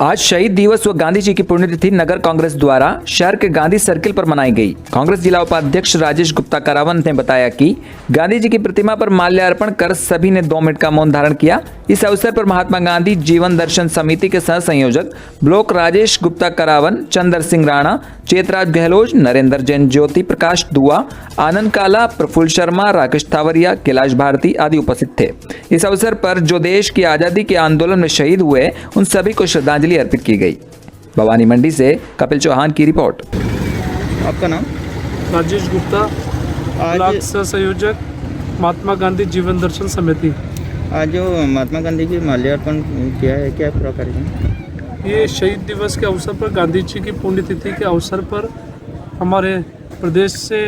आज शहीद दिवस व गांधी जी की पुण्यतिथि नगर कांग्रेस द्वारा शहर के गांधी सर्किल पर मनाई गई। कांग्रेस जिला उपाध्यक्ष राजेश गुप्ता करावन ने बताया कि गांधी जी की प्रतिमा पर माल्यार्पण कर सभी ने 2 मिनट का मौन धारण किया। इस अवसर पर महात्मा गांधी जीवन दर्शन समिति के सह संयोजक ब्लॉक राजेश गुप्ता करावन, चंदर सिंह राणा, चेतराज गहलोत, नरेंद्र जैन, ज्योति प्रकाश दुआ, आनंद काला, प्रफुल्ल शर्मा, राकेश थावरिया, कैलाश भारती आदि उपस्थित थे। इस अवसर पर जो देश की आजादी के आंदोलन में शहीद हुए उन सभी को श्रद्धांजलि अर्पित की गई। भवानी मंडी से कपिल चौहान की रिपोर्ट। आपका नाम? राजेश गुप्ता, ब्लॉक सह संयोजक, महात्मा गांधी जीवन दर्शन समिति। आज जो महात्मा गांधी की माल्यार्पण किया है, क्या पूरा कार्यक्रम? ये शहीद दिवस के अवसर पर, गांधी जी की पुण्यतिथि के अवसर पर हमारे प्रदेश से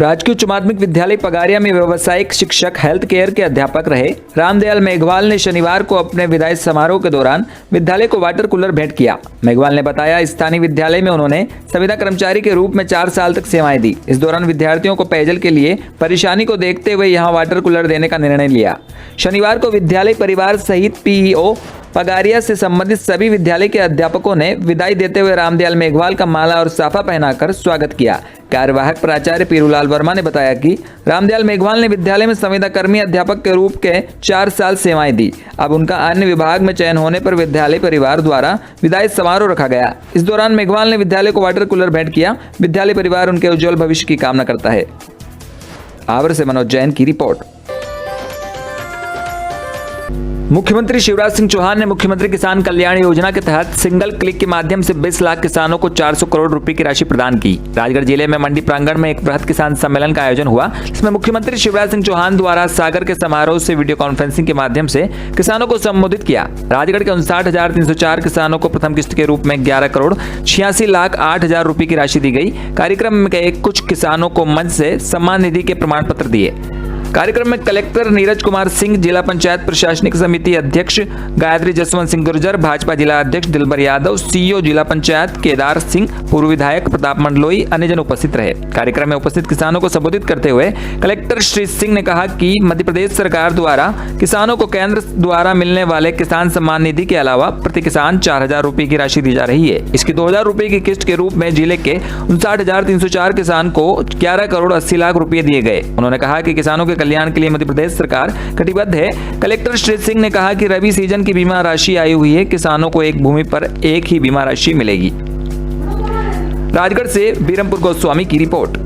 राजकीय उच्च माध्यमिक विद्यालय पगारिया में व्यावसायिक शिक्षक हेल्थ केयर के अध्यापक रहे रामदयाल मेघवाल ने शनिवार को अपने विदाई समारोह के दौरान विद्यालय को वाटर कूलर भेंट किया। मेघवाल ने बताया, स्थानीय विद्यालय में उन्होंने संविदा कर्मचारी के रूप में 4 साल तक सेवाएं दी। इस दौरान विद्यार्थियों को पेयजल के लिए परेशानी को देखते हुए यहां वाटर कूलर देने का निर्णय लिया। शनिवार को विद्यालय परिवार सहित पीईओ पगारिया से संबंधित सभी विद्यालय के अध्यापकों ने विदाई देते हुए रामदयाल मेघवाल का माला और साफा पहनाकर स्वागत किया। कार्यवाहक प्राचार्य पीरूलाल वर्मा ने बताया कि रामदयाल मेघवाल ने विद्यालय में संविदा कर्मी अध्यापक के रूप के 4 साल सेवाएं दी। अब उनका अन्य विभाग में चयन होने पर विद्यालय परिवार द्वारा विदाई समारोह रखा गया। इस दौरान मेघवाल ने विद्यालय को वाटर कूलर भेंट किया। विद्यालय परिवार उनके उज्जवल भविष्य की कामना करता है। आवर से मनोज जैन की रिपोर्ट। मुख्यमंत्री शिवराज सिंह चौहान ने मुख्यमंत्री किसान कल्याण योजना के तहत सिंगल क्लिक के माध्यम से 20 लाख किसानों को 400 करोड़ रुपए की राशि प्रदान की। राजगढ़ जिले में मंडी प्रांगण में एक बृहद किसान सम्मेलन का आयोजन हुआ, जिसमें मुख्यमंत्री शिवराज सिंह चौहान द्वारा सागर के समारोह से वीडियो कॉन्फ्रेंसिंग के माध्यम से किसानों को संबोधित किया। राजगढ़ के 59,304 किसानों को प्रथम किस्त के रूप में 11 करोड़ 86 लाख 8 हजार रुपए की राशि दी गई। कार्यक्रम में कुछ किसानों को मंच से सम्मान निधि के प्रमाण पत्र दिए। कार्यक्रम में कलेक्टर नीरज कुमार सिंह, जिला पंचायत प्रशासनिक समिति अध्यक्ष गायत्री जसवंत सिंह गुर्जर, भाजपा जिला अध्यक्ष दिलबर यादव, सीईओ जिला पंचायत केदार सिंह, पूर्व विधायक प्रताप मंडलोई, अन्य जन उपस्थित रहे। कार्यक्रम में उपस्थित किसानों को संबोधित करते हुए कलेक्टर श्री सिंह ने कहा कि मध्य प्रदेश सरकार द्वारा किसानों को केंद्र द्वारा मिलने वाले किसान सम्मान निधि के अलावा प्रति किसान 4,000 रुपए की राशि दी जा रही है। इसकी 2,000 रुपए की किस्त के रूप में जिले के 59,304 किसान को 11 करोड़ 80 लाख रुपए दिए गए। उन्होंने कहा कि किसानों के कल्याण के लिए मध्य प्रदेश सरकार कटिबद्ध है। कलेक्टर श्री सिंह ने कहा कि रबी सीजन की बीमा राशि आई हुई है। किसानों को एक भूमि पर एक ही बीमा राशि मिलेगी। राजगढ़ से बीरमपुर गोस्वामी की रिपोर्ट।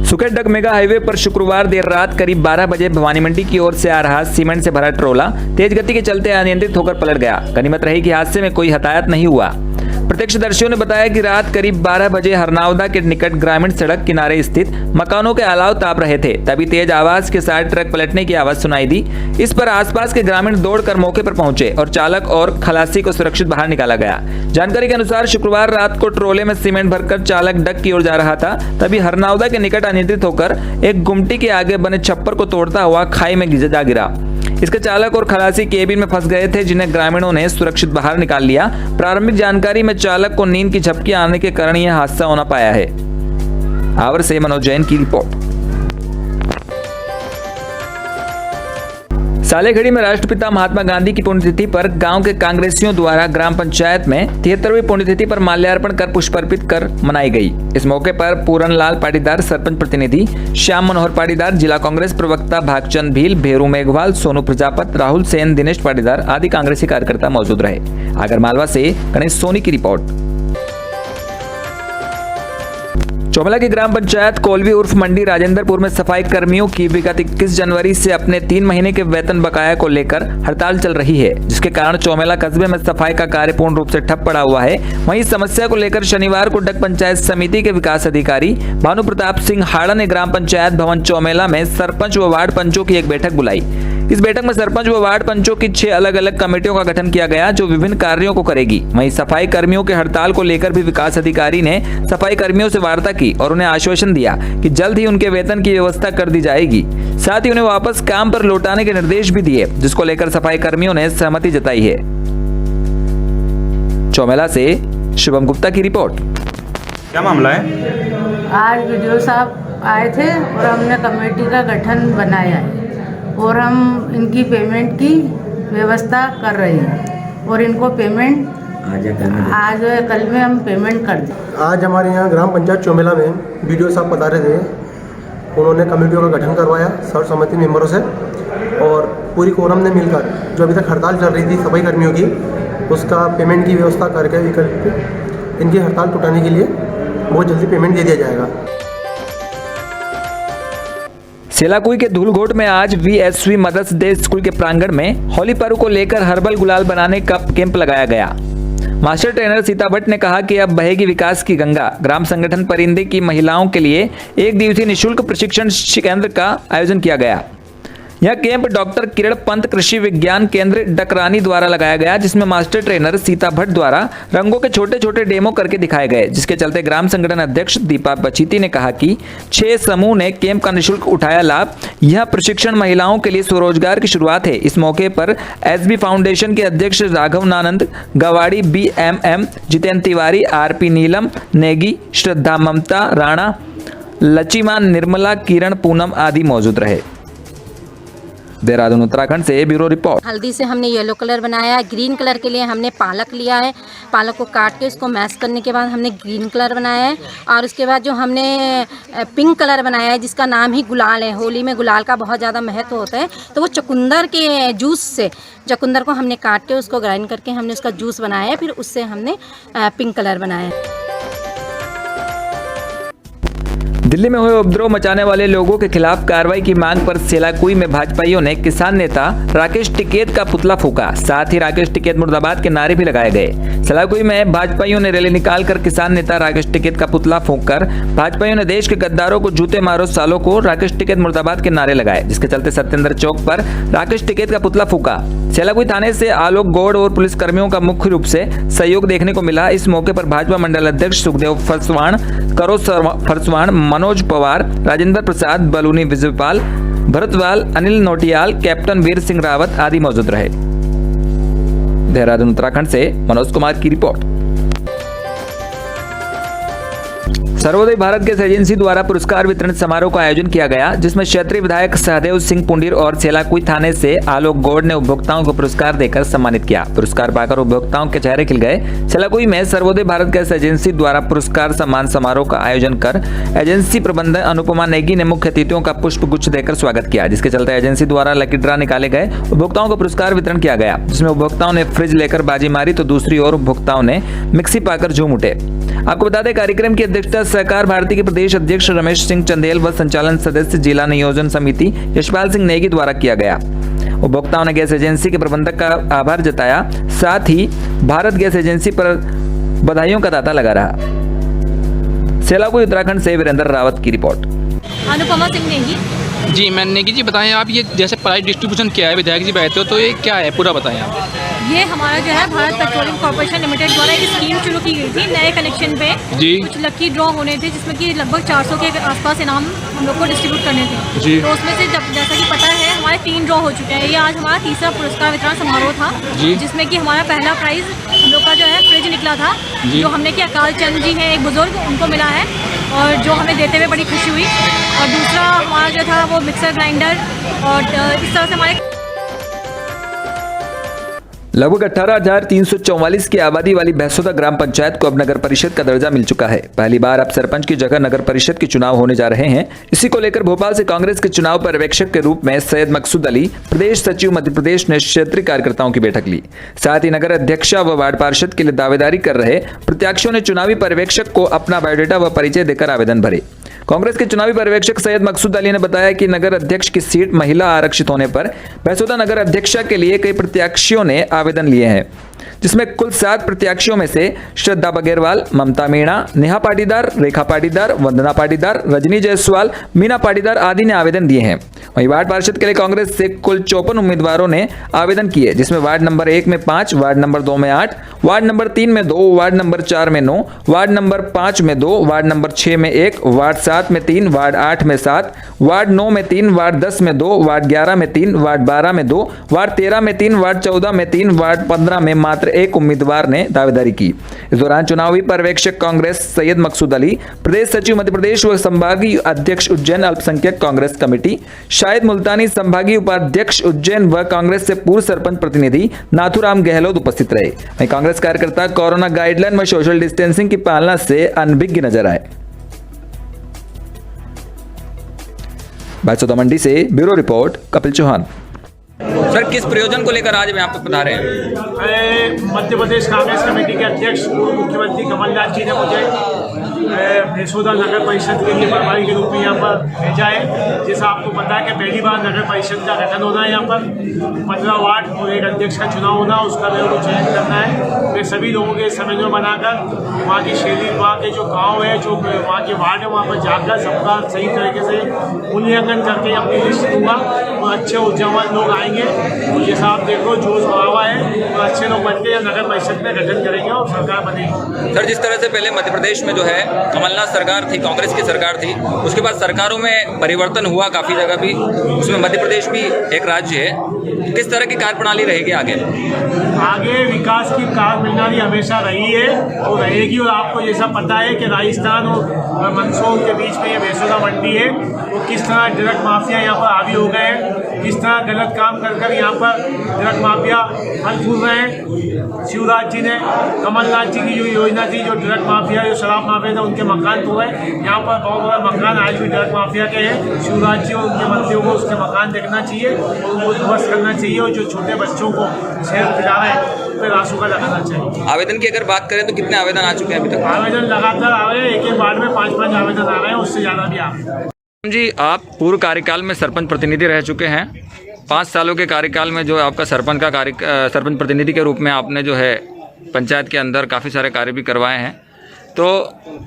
सुकेटडग मेगा हाईवे पर शुक्रवार देर रात करीब 12 बजे भवानी मंडी की ओर से आ रहा सीमेंट से भरा ट्रोला तेज गति के चलते अनियंत्रित होकर पलट गया। गनीमत रही कि हादसे में कोई हताहत नहीं हुआ। प्रत्यक्षदर्शियों ने बताया कि रात करीब 12 बजे हरनावदा के निकट ग्रामीण सड़क किनारे स्थित मकानों के अलाव ताप रहे थे, तभी तेज आवाज के साथ ट्रक पलटने की आवाज सुनाई दी। इस पर आसपास के ग्रामीण दौड़कर मौके पर पहुंचे और चालक और खलासी को सुरक्षित बाहर निकाला गया। जानकारी के अनुसार शुक्रवार रात को ट्रोले में सीमेंट भरकर चालक डग की ओर जा रहा था, तभी हरनावदा के निकट अनियंत्रित होकर एक गुमटी के आगे बने छप्पर को तोड़ता हुआ खाई में जा गिरा। इसके चालक और खलासी केबिन में फंस गए थे, जिन्हें ग्रामीणों ने सुरक्षित बाहर निकाल लिया। प्रारंभिक जानकारी में चालक को नींद की झपकी आने के कारण यह हादसा होना पाया है। आवर से मनोज जैन की रिपोर्ट। सालेखड़ी में राष्ट्रपिता महात्मा गांधी की पुण्यतिथि पर गांव के कांग्रेसियों द्वारा ग्राम पंचायत में 73वीं पुण्यतिथि पर माल्यार्पण कर पुष्प अर्पित कर मनाई गई। इस मौके पर पूरन लाल पाटीदार, सरपंच प्रतिनिधि श्याम मनोहर पाटीदार, जिला कांग्रेस प्रवक्ता भागचंद भील, भेरू मेघवाल, सोनू प्रजापत, राहुल सेन, दिनेश पाटीदार आदि कांग्रेसी कार्यकर्ता मौजूद रहे। आगरमालवा से गणेश सोनी की रिपोर्ट। चौमला की ग्राम पंचायत कोलवी उर्फ मंडी राजेंद्रपुर में सफाई कर्मियों की विगत 21 जनवरी से अपने 3 महीने के वेतन बकाया को लेकर हड़ताल चल रही है, जिसके कारण चौमला कस्बे में सफाई का कार्य पूर्ण रूप से ठप पड़ा हुआ है। वहीं इस समस्या को लेकर शनिवार को डग पंचायत समिति के विकास अधिकारी भानु प्रताप सिंह हाड़ा ने ग्राम पंचायत भवन चौमेला में सरपंच व वार्ड पंचों की एक बैठक बुलाई। इस बैठक में सरपंच व वार्ड पंचों की 6 अलग अलग कमेटियों का गठन किया गया, जो विभिन्न कार्यों को करेगी। वहीं सफाई कर्मियों के हड़ताल को लेकर भी विकास अधिकारी ने सफाई कर्मियों से वार्ता की और उन्हें आश्वासन दिया कि जल्द ही उनके वेतन की व्यवस्था कर दी जाएगी। साथ ही उन्हें वापस काम पर लौटाने के निर्देश भी दिए, जिसको लेकर सफाई कर्मियों ने सहमति जताई है। चौमेला से शुभम गुप्ता की रिपोर्ट। क्या मामला है? आज वीडियो साहब आए थे और हमने कमेटी का गठन बनाया है। और हम इनकी पेमेंट की व्यवस्था कर रहे हैं और इनको पेमेंट आज कल में हम पेमेंट कर दें। आज हमारे यहाँ ग्राम पंचायत चौमेला में BDO साहब पधारे थे। उन्होंने कमेटियों का गठन करवाया सर्वसम्मति मेंबरों से और पूरी कोरम ने मिलकर जो अभी तक हड़ताल चल रही थी सफाई कर्मियों की, उसका पेमेंट की व्यवस्था करके विकल्प इनकी हड़ताल टुटाने के लिए बहुत जल्दी पेमेंट दे दिया जाएगा। सेलाकुई के धूलघोट में आज VSV मदर्स डे स्कूल के प्रांगण में होली पर्व को लेकर हर्बल गुलाल बनाने का कैंप लगाया गया। मास्टर ट्रेनर सीता भट्ट ने कहा कि अब बहेगी विकास की गंगा। ग्राम संगठन परिंदे की महिलाओं के लिए एक दिवसीय निःशुल्क प्रशिक्षण केंद्र का आयोजन किया गया। यह कैंप डॉक्टर किरण पंत कृषि विज्ञान केंद्र डकरानी द्वारा लगाया गया, जिसमें मास्टर ट्रेनर सीता भट्ट द्वारा रंगों के छोटे छोटे डेमो करके दिखाए गए, जिसके चलते ग्राम संगठन अध्यक्ष दीपा बचीती ने कहा कि 6 समूह ने कैंप का निःशुल्क उठाया लाभ। यह प्रशिक्षण महिलाओं के लिए स्वरोजगार की शुरुआत है। इस मौके पर SB फाउंडेशन के अध्यक्ष राघव नानंद गवाड़ी, BMM जितेंद्र तिवारी, RP नीलम नेगी, श्रद्धा ममता राणा, लचिमा निर्मला, किरण पूनम आदि मौजूद रहे। देहरादून उत्तराखंड से ब्यूरो रिपोर्ट। हल्दी से हमने येलो कलर बनाया है। ग्रीन कलर के लिए हमने पालक लिया है। पालक को काट के उसको मैश करने के बाद हमने ग्रीन कलर बनाया है और उसके बाद जो हमने पिंक कलर बनाया है जिसका नाम ही गुलाल है। होली में गुलाल का बहुत ज़्यादा महत्व होता है, तो वो चुकंदर के जूस से चुकंदर को हमने काट के उसको ग्राइंड करके हमने उसका जूस बनाया है, फिर उससे हमने पिंक कलर बनाया है। दिल्ली में हुए उपद्रव मचाने वाले लोगों के खिलाफ कार्रवाई की मांग पर सेलाकुई में भाजपाइयों ने किसान नेता राकेश टिकैत का पुतला फूंका। साथ ही राकेश टिकैत मुर्दाबाद के नारे भी लगाए गए। सेलाकुई में भाजपाइयों ने रैली निकालकर किसान नेता राकेश टिकैत का पुतला फूंककर भाजपाइयों ने देश के गद्दारों को जूते मारो सालों को राकेश टिकैत मुर्दाबाद के नारे लगाए, जिसके चलते सत्येंद्र चौक पर राकेश टिकैत का पुतला फूंका। सेलाकुई थाने से आलोक गौड़ और पुलिस कर्मियों का मुख्य रूप से सहयोग देखने को मिला। इस मौके पर भाजपा मंडल अध्यक्ष सुखदेव फरसवाण, करो फरसवाण, मनोज पवार, राजेंद्र प्रसाद, बलूनी विजयपाल, भरतवाल, अनिल नोटियाल, कैप्टन वीर सिंह रावत आदि मौजूद रहे। देहरादून उत्तराखंड से मनोज कुमार की report. Sarvodaya Bharat gas agency द्वारा पुरस्कार वितरण समारोह का आयोजन किया गया, जिसमें क्षेत्रीय विधायक सहदेव सिंह पुंडीर और सेलाकुई थाने से आलोक गौड़ ने उपभोक्ताओं को पुरस्कार देकर सम्मानित किया। पुरस्कार पाकर उपभोक्ताओं के चेहरे खिल गए। सेलाकुई में सर्वोदय भारत गैस एजेंसी द्वारा पुरस्कार सम्मान समारोह का आयोजन कर एजेंसी प्रबंधक अनुपमा नेगी ने मुख्य अतिथियों का पुष्प गुच्छ देकर स्वागत किया, जिसके चलते एजेंसी द्वारा लकी ड्रा निकाले गए। उपभोक्ताओं को पुरस्कार वितरण किया गया, जिसमें उपभोक्ताओं ने फ्रिज लेकर बाजी मारी तो दूसरी ओर उपभोक्ताओं ने मिक्सी पाकर झूम उठे। आपको बता दें, कार्यक्रम की अध्यक्षता सहकार भारती के प्रदेश अध्यक्ष रमेश सिंह चंदेल व संचालन सदस्य जिला नियोजन समिति यशपाल सिंह नेगी द्वारा किया गया। उपभोक्ताओं ने गैस एजेंसी के प्रबंधक का आभार जताया, साथ ही भारत गैस एजेंसी पर बधाइयों का तांता लगा रहा। सेलाकुई उत्तराखंड से वीरेंद्र रावत की रिपोर्ट। अनुपमा सिंह नेगी। जी मैं नेगी जी, बताएं आप ये जैसे प्राइस डिस्ट्रीब्यूशन क्या है, विधायक जी बैठते हो तो ये क्या है, पूरा बताएं आप। ये हमारा जो है भारत पेट्रोलियम कॉर्पोरेशन लिमिटेड द्वारा एक स्कीम शुरू की गई थी नए कनेक्शन पे। जी। कुछ लकी ड्रॉ होने थे जिसमें कि लगभग 400 के आसपास इनाम हम लोग को डिस्ट्रीब्यूट करने थे। जी। तो उसमें से जैसा कि पता है हमारे 3 ड्रॉ हो चुके हैं। ये आज हमारा तीसरा पुरस्कार वितरण समारोह था। जी। जिसमें कि हमारा पहला प्राइज हम लोग का जो है फ्रिज निकला था, जी। जो हमने कि अकाल चंद जी हैं एक बुजुर्ग, उनको मिला है और जो हमें देते हुए बड़ी खुशी हुई। और दूसरा हमारा जो था वो मिक्सर ग्राइंडर और इस तरह से हमारे लगभग 18,344 की आबादी वाली भैंसोदा ग्राम पंचायत को अब नगर परिषद का दर्जा मिल चुका है। पहली बार अब सरपंच की जगह नगर परिषद के चुनाव होने जा रहे हैं। इसी को लेकर भोपाल से कांग्रेस के चुनाव पर्यवेक्षक के रूप में सैयद मकसूद अली, प्रदेश सचिव मध्य प्रदेश ने क्षेत्रीय कार्यकर्ताओं की बैठक ली। साथ ही नगर अध्यक्षा व वार्ड पार्षद के लिए दावेदारी कर रहे प्रत्याशियों ने चुनावी पर्यवेक्षक को अपना बायोडाटा व परिचय देकर आवेदन भरे। कांग्रेस के चुनावी पर्यवेक्षक सैयद मकसूद अली ने बताया कि नगर अध्यक्ष की सीट महिला आरक्षित होने पर भैंसोदा नगर अध्यक्षा के लिए कई प्रत्याशियों ने आवेदन लिए हैं, जिसमें कुल 7 प्रत्याशियों में से श्रद्धा बगेरवाल, ममता मीणा, नेहा पाटीदार, रेखा पाटीदार, वंदना पाटीदार, रजनी जायसवाल, मीना पाटीदार आदि ने आवेदन दिए हैं। वहीं वार्ड पार्षद के लिए कांग्रेस से कुल 54 उम्मीदवारों ने आवेदन किए, जिसमें वार्ड नंबर 1 में 5, वार्ड नंबर 2 में 8, वार्ड नंबर 3 में 2, वार्ड नंबर 4 में 9, वार्ड नंबर 5 में 2, वार्ड नंबर 6 में 1, वार्ड 7 में 3, वार्ड 8 में 7, वार्ड 9 में 3, वार्ड 10 में 2, वार्ड 11 में 3, वार्ड 12 में 2, वार्ड 13 में 3, वार्ड 14 में 3, वार्ड 15 में मात्र मात्र एक उम्मीदवार ने दावेदारी की। इस दौरान चुनावी पर्यवेक्षक कांग्रेस सैयद मकसूद अली, प्रदेश सचिव मध्य प्रदेश व संभागीय अध्यक्ष उज्जैन अल्पसंख्यक कांग्रेस कमेटी शाहिद मुल्तानी, संभागीय उपाध्यक्ष उज्जैन व कांग्रेस से पूर्व सरपंच प्रतिनिधि नाथुराम गहलोत उपस्थित रहे। वहीं कांग्रेस कार्यकर्ता कोरोना गाइडलाइन व सोशल डिस्टेंसिंग की पालना से अनभिज्ञ नजर आए। बादशाह मंडी से bureau report Kapil Chauhan. Sir, किस प्रयोजन को लेकर आज यहाँ पर पधारे हैं? मध्य प्रदेश कांग्रेस कमेटी के अध्यक्ष मुख्यमंत्री कमलनाथ जी ने मुझे भेसोदा नगर परिषद के लिए प्रभारी के रूप में यहाँ पर भेजा है। जैसा आपको पता है कि पहली बार नगर परिषद का गठन होना है, यहाँ पर 15 वार्ड और एक अध्यक्ष का चुनाव होना, उसका मेरे को चयन करना है। मैं सभी लोगों के समन्वय बनाकर वहाँ की शैली, वहाँ के जो गाँव है, जो वहाँ के वार्ड है, वहाँ पर जाकर सबका सही तरीके से मूल्यांकन करके अपनी लिस्ट दूंगा और अच्छे ऊर्जावान लोग आएंगे। तो जैसा आप देखो जोश बढ़ावा है और अच्छे लोग बन के नगर परिषद में गठन करेंगे और सरकार बनेगी। सर, जिस तरह से पहले मध्य प्रदेश में जो है कमलनाथ सरकार थी, कांग्रेस की सरकार थी, उसके बाद सरकारों में परिवर्तन हुआ काफ़ी जगह भी, उसमें मध्य प्रदेश भी एक राज्य है। किस तरह की कार्यप्रणाली रहेगी आगे? आगे विकास की कार्यप्रणाली हमेशा रही है और रहेगी। और आपको जैसा पता है कि राजस्थान और मंदसौर के बीच में ये भेसोदा मंडी है, वो किस तरह ड्रग माफिया यहाँ पर हावी हो गए हैं, किस तरह गलत काम कर कर यहाँ पर ड्रग माफिया फल फूल रहे हैं। शिवराज जी ने, कमलनाथ जी की जो योजना थी, जो ड्रग माफिया, जो शराब माफिया था, उनके मकान तो है। यहाँ पर बहुत बड़ा मकान आज भी ड्रग माफिया के हैं। शिवराज जी और उनके मंत्रियों को उसके मकान देखना चाहिए और उनको ध्वस्त करना चाहिए और जो छोटे बच्चों को शहर पिला रहे हैं उन पर रासुका लगाना चाहिए। आवेदन की अगर बात करें तो कितने आवेदन आ चुके हैं अभी तक? आवेदन लगातार आ रहे हैं, एक वार्ड में 5-5 आवेदन आ रहे हैं, उससे ज़्यादा भी आ रहे हैं। जी, आप पूर्व कार्यकाल में सरपंच प्रतिनिधि रह चुके हैं। 5 सालों के कार्यकाल में जो आपका सरपंच प्रतिनिधि के रूप में आपने जो है पंचायत के अंदर काफ़ी सारे कार्य भी करवाए हैं। तो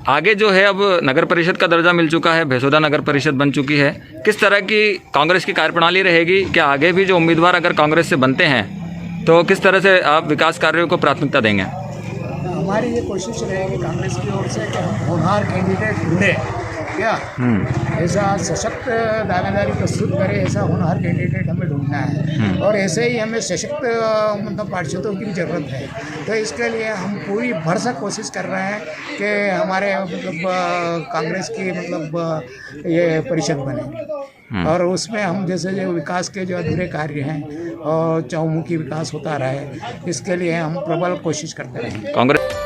आगे जो है अब नगर परिषद का दर्जा मिल चुका है, भेसोदा नगर परिषद बन चुकी है। किस तरह की कांग्रेस की कार्यप्रणाली रहेगी? क्या आगे भी जो उम्मीदवार अगर कांग्रेस से बनते हैं तो किस तरह से आप विकास कार्यों को प्राथमिकता देंगे? हमारी ये कोशिश रहेगी कांग्रेस की ओर से कि हम होनहार कैंडिडेट ढूंढें, क्या ऐसा सशक्त दावेदारी प्रस्तुत करें, ऐसा होनहार कैंडिडेट हमें ढूंढना है और ऐसे ही हमें सशक्त मतलब पार्षदों की ज़रूरत है। तो इसके लिए हम पूरी भरसक कोशिश कर रहे हैं कि हमारे मतलब कांग्रेस की मतलब ये परिषद बने और उसमें हम जैसे जो विकास के जो अधूरे कार्य हैं और चहुमुखी विकास होता रहे, इसके लिए हम प्रबल कोशिश करते रहें। कांग्रेस